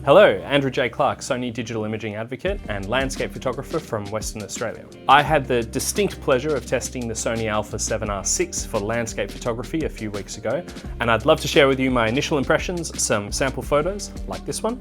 Hello, Andrew J. Clarke, Sony digital imaging advocate and landscape photographer from Western Australia. I had the distinct pleasure of testing the Sony Alpha 7R6 for landscape photography a few weeks ago, and I'd love to share with you my initial impressions, some sample photos like this one,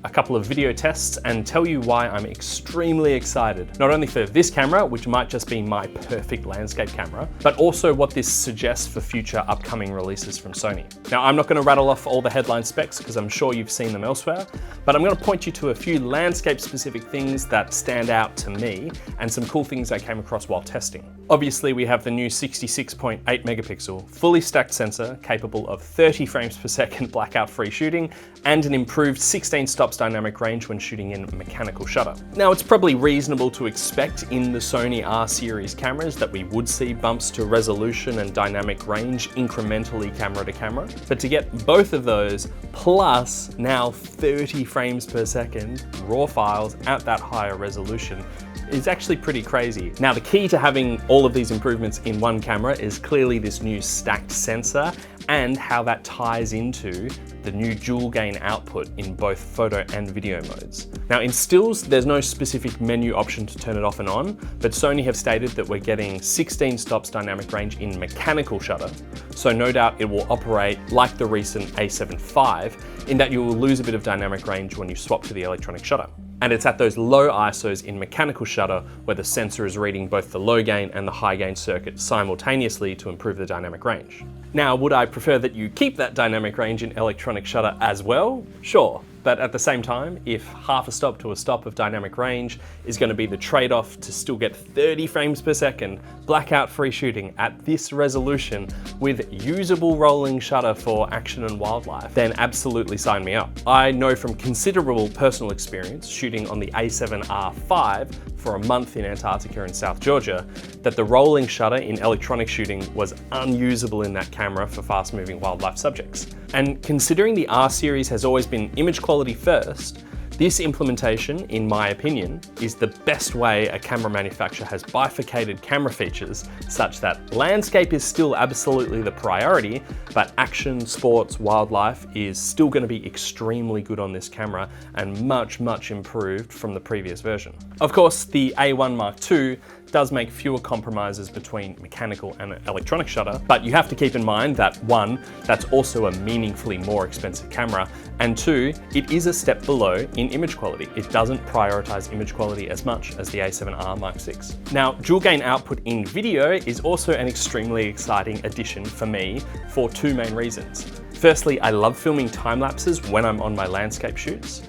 a couple of video tests, and tell you why I'm extremely excited, not only for this camera, which might just be my perfect landscape camera, but also what this suggests for future upcoming releases from Sony. Now, I'm not going to rattle off all the headline specs because I'm sure you've seen them elsewhere, but I'm going to point you to a few landscape specific things that stand out to me and some cool things I came across while testing. Obviously, we have the new 66.8 megapixel fully stacked sensor capable of 30 frames per second blackout free shooting and an improved 16 stops dynamic range when shooting in mechanical shutter. Now, it's probably reasonable to expect in the Sony R series cameras that we would see bumps to resolution and dynamic range incrementally camera to camera, but to get both of those plus now 30 frames per second raw files at that higher resolution is actually pretty crazy. Now, the key to having all of these improvements in one camera is clearly this new stacked sensor and how that ties into the new dual gain output in both photo and video modes. Now, in stills, there's no specific menu option to turn it off and on, but Sony have stated that we're getting 16 stops dynamic range in mechanical shutter, so no doubt it will operate like the recent A7R in that you will lose a bit of dynamic range when you swap to the electronic shutter. And it's at those low ISOs in mechanical shutter where the sensor is reading both the low gain and the high gain circuit simultaneously to improve the dynamic range. Now, would I prefer that you keep that dynamic range in electronic shutter as well? Sure. But at the same time, if half a stop to a stop of dynamic range is going to be the trade-off to still get 30 frames per second blackout free shooting at this resolution with usable rolling shutter for action and wildlife, then absolutely sign me up. I know from considerable personal experience shooting on the A7R5 for a month in Antarctica and South Georgia that the rolling shutter in electronic shooting was unusable in that camera for fast-moving wildlife subjects. And considering the R series has always been image quality first, this implementation, in my opinion, is the best way a camera manufacturer has bifurcated camera features such that landscape is still absolutely the priority, but action, sports, wildlife is still going to be extremely good on this camera and much, much improved from the previous version. Of course, the A1 Mark II does make fewer compromises between mechanical and electronic shutter, but you have to keep in mind that one, that's also a meaningfully more expensive camera, and two, it is a step below in image quality. It doesn't prioritize image quality as much as the A7R Mark VI. Now, dual gain output in video is also an extremely exciting addition for me for two main reasons. Firstly, I love filming time lapses when I'm on my landscape shoots.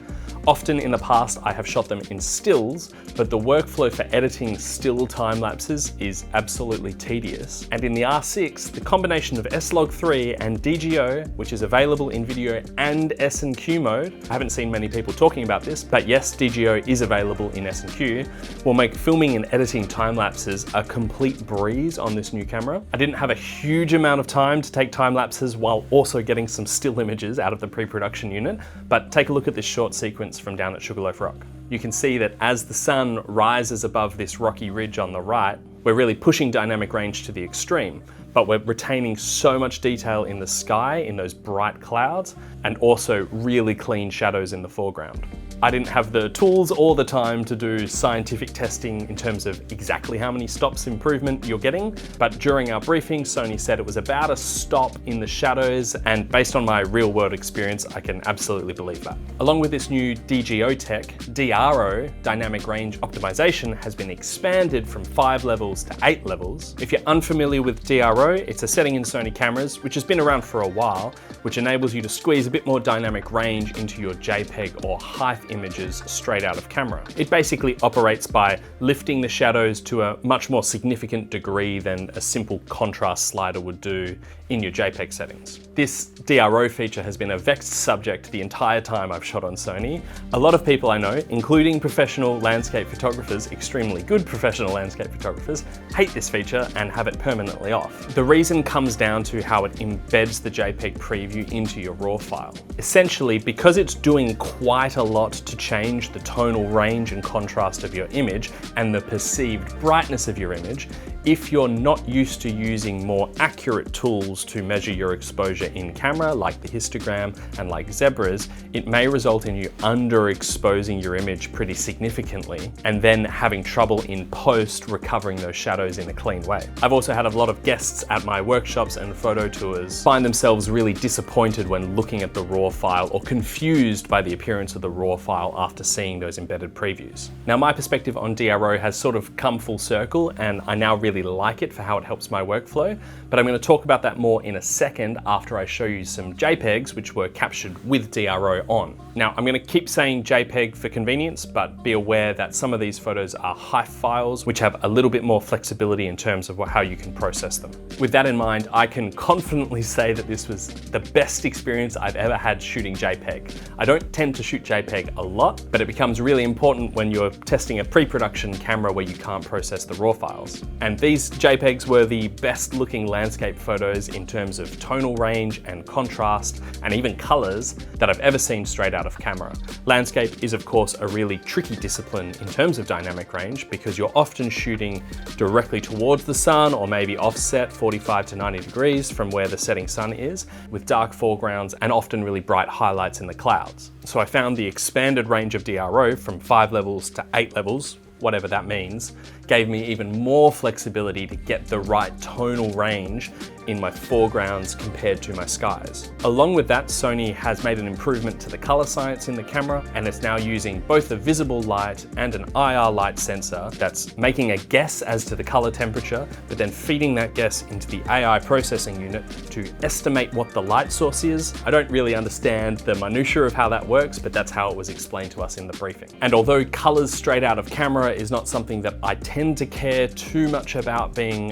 Often in the past, I have shot them in stills, but the workflow for editing still time lapses is absolutely tedious. And in the R6, the combination of S-Log3 and DGO, which is available in video and S&Q mode, I haven't seen many people talking about this, but yes, DGO is available in S&Q, will make filming and editing time lapses a complete breeze on this new camera. I didn't have a huge amount of time to take time lapses while also getting some still images out of the pre-production unit, but take a look at this short sequence from down at Sugarloaf Rock. You can see that as the sun rises above this rocky ridge on the right, we're really pushing dynamic range to the extreme, but we're retaining so much detail in the sky, in those bright clouds, and also really clean shadows in the foreground. I didn't have the tools or the time to do scientific testing in terms of exactly how many stops improvement you're getting, but during our briefing, Sony said it was about a stop in the shadows, and based on my real world experience, I can absolutely believe that. Along with this new DGO tech, DRO, dynamic range optimization, has been expanded from 5 levels to 8 levels. If you're unfamiliar with DRO, it's a setting in Sony cameras, which has been around for a while, which enables you to squeeze a bit more dynamic range into your JPEG or height images straight out of camera. It basically operates by lifting the shadows to a much more significant degree than a simple contrast slider would do in your JPEG settings. This DRO feature has been a vexed subject the entire time I've shot on Sony. A lot of people I know, including professional landscape photographers, extremely good professional landscape photographers, hate this feature and have it permanently off. The reason comes down to how it embeds the JPEG preview into your RAW file. Essentially, because it's doing quite a lot to change the tonal range and contrast of your image and the perceived brightness of your image, If you're not used to using more accurate tools to measure your exposure in camera, like the histogram and like zebras, it may result in you underexposing your image pretty significantly and then having trouble in post recovering those shadows in a clean way. I've also had a lot of guests at my workshops and photo tours find themselves really disappointed when looking at the raw file or confused by the appearance of the raw file after seeing those embedded previews. Now, my perspective on DRO has sort of come full circle, and I now really like it for how it helps my workflow, but I'm going to talk about that more in a second after I show you some JPEGs which were captured with DRO on. Now, I'm going to keep saying JPEG for convenience, but be aware that some of these photos are HEIF files, which have a little bit more flexibility in terms of how you can process them. With that in mind, I can confidently say that this was the best experience I've ever had shooting JPEG. I don't tend to shoot JPEG a lot, but it becomes really important when you're testing a pre-production camera where you can't process the raw files. And these JPEGs were the best looking landscape photos in terms of tonal range and contrast and even colors that I've ever seen straight out of camera. Landscape is of course a really tricky discipline in terms of dynamic range because you're often shooting directly towards the sun or maybe offset 45 to 90 degrees from where the setting sun is, with dark foregrounds and often really bright highlights in the clouds. So I found the expanded range of DRO from 5 levels to 8 levels, whatever that means, gave me even more flexibility to get the right tonal range in my foregrounds compared to my skies. Along with that, Sony has made an improvement to the color science in the camera, and it's now using both a visible light and an IR light sensor that's making a guess as to the color temperature, but then feeding that guess into the AI processing unit to estimate what the light source is. I don't really understand the minutiae of how that works, but that's how it was explained to us in the briefing. And although colors straight out of camera is not something that I tend to care too much about being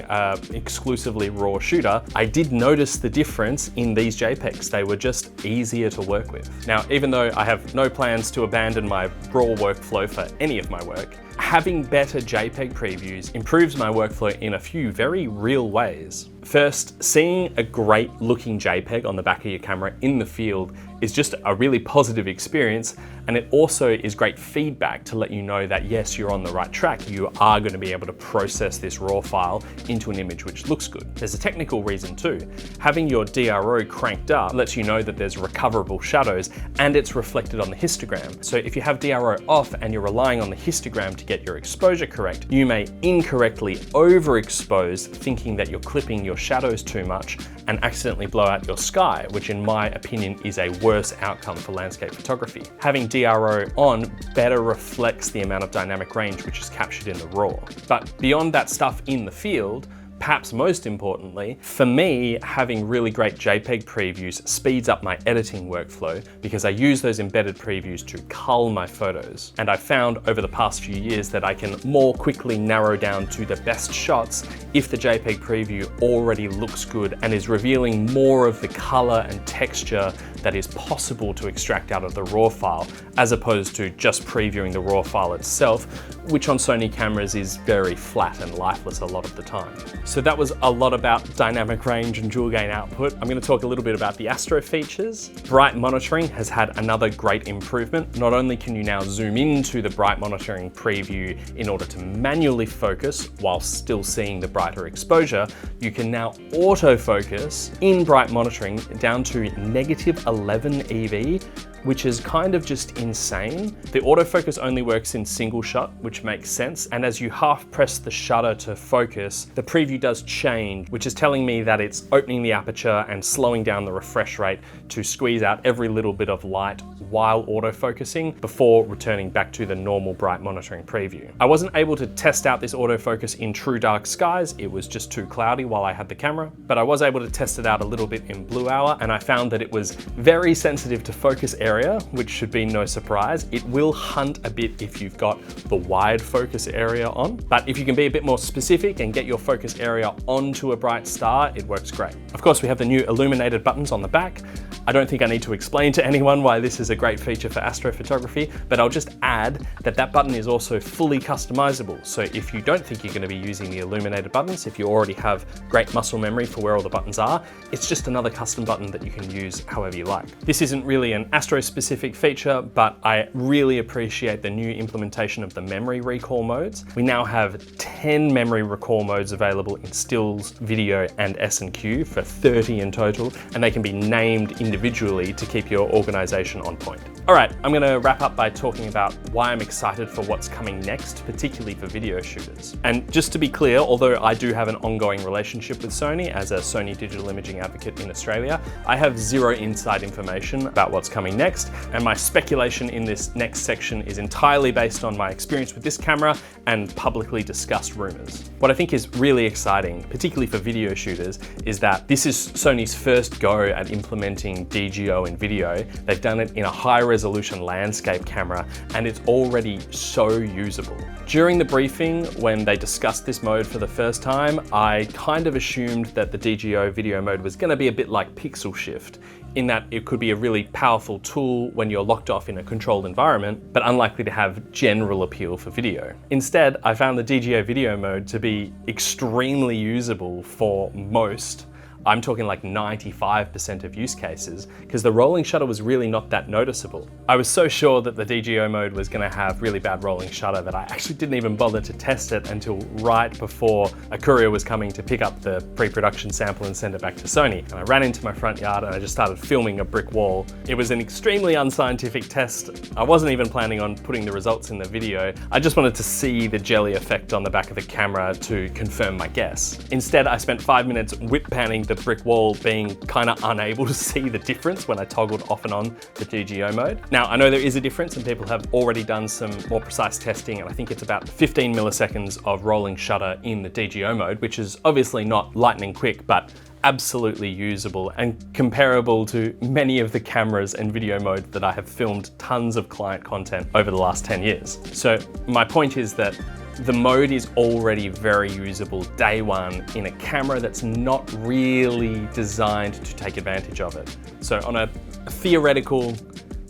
exclusively raw shooter, I did notice the difference in these JPEGs. They were just easier to work with. Now, even though I have no plans to abandon my raw workflow for any of my work, having better JPEG previews improves my workflow in a few very real ways. First, seeing a great looking JPEG on the back of your camera in the field is just a really positive experience, and it also is great feedback to let you know that yes, you're on the right track. You are going to be able to process this raw file into an image which looks good. There's a technical reason too. Having your DRO cranked up lets you know that there's recoverable shadows and it's reflected on the histogram. So if you have DRO off and you're relying on the histogram to get your exposure correct, you may incorrectly overexpose thinking that you're clipping your shadows too much and accidentally blow out your sky, which in my opinion is a worse outcome for landscape photography. Having DRO on better reflects the amount of dynamic range which is captured in the raw. But beyond that stuff in the field, perhaps most importantly, for me, having really great JPEG previews speeds up my editing workflow because I use those embedded previews to cull my photos. And I've found over the past few years that I can more quickly narrow down to the best shots if the JPEG preview already looks good and is revealing more of the color and texture that is possible to extract out of the raw file, as opposed to just previewing the raw file itself, which on Sony cameras is very flat and lifeless a lot of the time. So that was a lot about dynamic range and dual gain output. I'm going to talk a little bit about the Astro features. Bright monitoring has had another great improvement. Not only can you now zoom into the bright monitoring preview in order to manually focus while still seeing the brighter exposure, you can now autofocus in bright monitoring down to -11 EV, which is kind of just insane. The autofocus only works in single shot, which makes sense. And as you half press the shutter to focus, the preview does change, which is telling me that it's opening the aperture and slowing down the refresh rate to squeeze out every little bit of light while autofocusing before returning back to the normal bright monitoring preview. I wasn't able to test out this autofocus in true dark skies. It was just too cloudy while I had the camera, but I was able to test it out a little bit in blue hour, and I found that it was very sensitive to focus area, which should be no surprise. It will hunt a bit if you've got the wide focus area on, but if you can be a bit more specific and get your focus area onto a bright star, it works great. Of course, we have the new illuminated buttons on the back. I don't think I need to explain to anyone why this is a great feature for astrophotography, but I'll just add that that button is also fully customizable. So if you don't think you're going to be using the illuminated buttons, if you already have great muscle memory for where all the buttons are, it's just another custom button that you can use however you like. This isn't really an astro-specific feature, but I really appreciate the new implementation of the memory recall modes. We now have 10 memory recall modes available in stills, video, and S&Q for 30 in total, and they can be named individually to keep your organization on point. All right, I'm gonna wrap up by talking about why I'm excited for what's coming next, particularly for video shooters. And just to be clear, although I do have an ongoing relationship with Sony as a Sony digital imaging advocate in Australia, I have zero inside information about what's coming next, and my speculation in this next section is entirely based on my experience with this camera and publicly discussed rumors. What I think is really exciting, particularly for video shooters, is that this is Sony's first go at implementing DGO in video. They've done it in a high-resolution landscape camera, and it's already so usable. During the briefing, when they discussed this mode for the first time, I kind of assumed that the DGO video mode was going to be a bit like pixel shift, in that it could be a really powerful tool when you're locked off in a controlled environment, but unlikely to have general appeal for video. Instead, I found the DGO video mode to be extremely usable for most, I'm talking like 95% of use cases, because the rolling shutter was really not that noticeable. I was so sure that the DGO mode was going to have really bad rolling shutter that I actually didn't even bother to test it until right before a courier was coming to pick up the pre-production sample and send it back to Sony. And I ran into my front yard and I just started filming a brick wall. It was an extremely unscientific test. I wasn't even planning on putting the results in the video. I just wanted to see the jelly effect on the back of the camera to confirm my guess. Instead, I spent 5 minutes whip panning the brick wall, being kind of unable to see the difference when I toggled off and on the DGO mode. Now, I know there is a difference and people have already done some more precise testing, and I think it's about 15 milliseconds of rolling shutter in the DGO mode, which is obviously not lightning quick, but absolutely usable and comparable to many of the cameras and video modes that I have filmed tons of client content over the last 10 years. So my point is that the mode is already very usable day one in a camera that's not really designed to take advantage of it. So on a theoretical,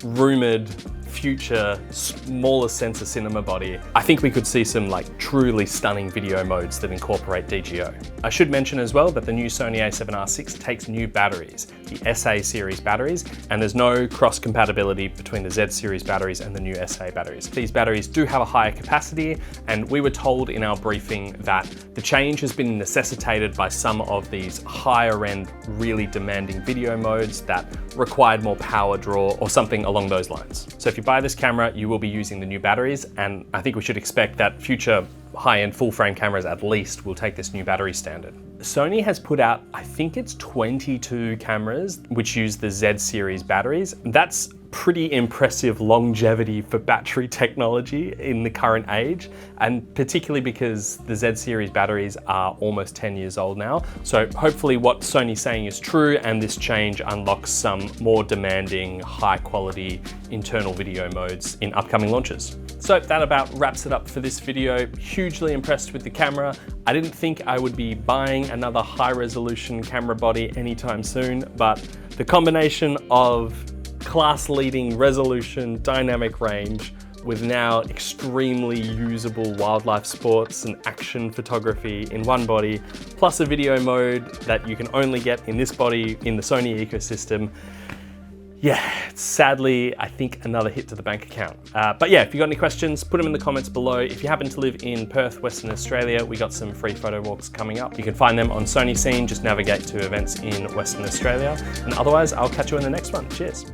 rumored, future, smaller sensor cinema body, I think we could see some like truly stunning video modes that incorporate DGO. I should mention as well that the new Sony a7R6 takes new batteries, the SA series batteries, and there's no cross compatibility between the Z series batteries and the new SA batteries. These batteries do have a higher capacity, and we were told in our briefing that the change has been necessitated by some of these higher end, really demanding video modes that required more power draw or something along those lines. So if you buy this camera, you will be using the new batteries, and I think we should expect that future high-end full-frame cameras at least will take this new battery standard. Sony has put out, I think it's 22 cameras which use the Z series batteries. That's pretty impressive longevity for battery technology in the current age, and particularly because the Z series batteries are almost 10 years old now. So hopefully what Sony's saying is true, and this change unlocks some more demanding, high quality internal video modes in upcoming launches. So that about wraps it up for this video. Hugely impressed with the camera. I didn't think I would be buying another high resolution camera body anytime soon, but the combination of class-leading resolution, dynamic range, with now extremely usable wildlife sports and action photography in one body, plus a video mode that you can only get in this body in the Sony ecosystem. Yeah, sadly, I think another hit to the bank account. But yeah, if you got any questions, put them in the comments below. If you happen to live in Perth, Western Australia, we got some free photo walks coming up. You can find them on Sony Scene, just navigate to events in Western Australia. And otherwise, I'll catch you in the next one. Cheers.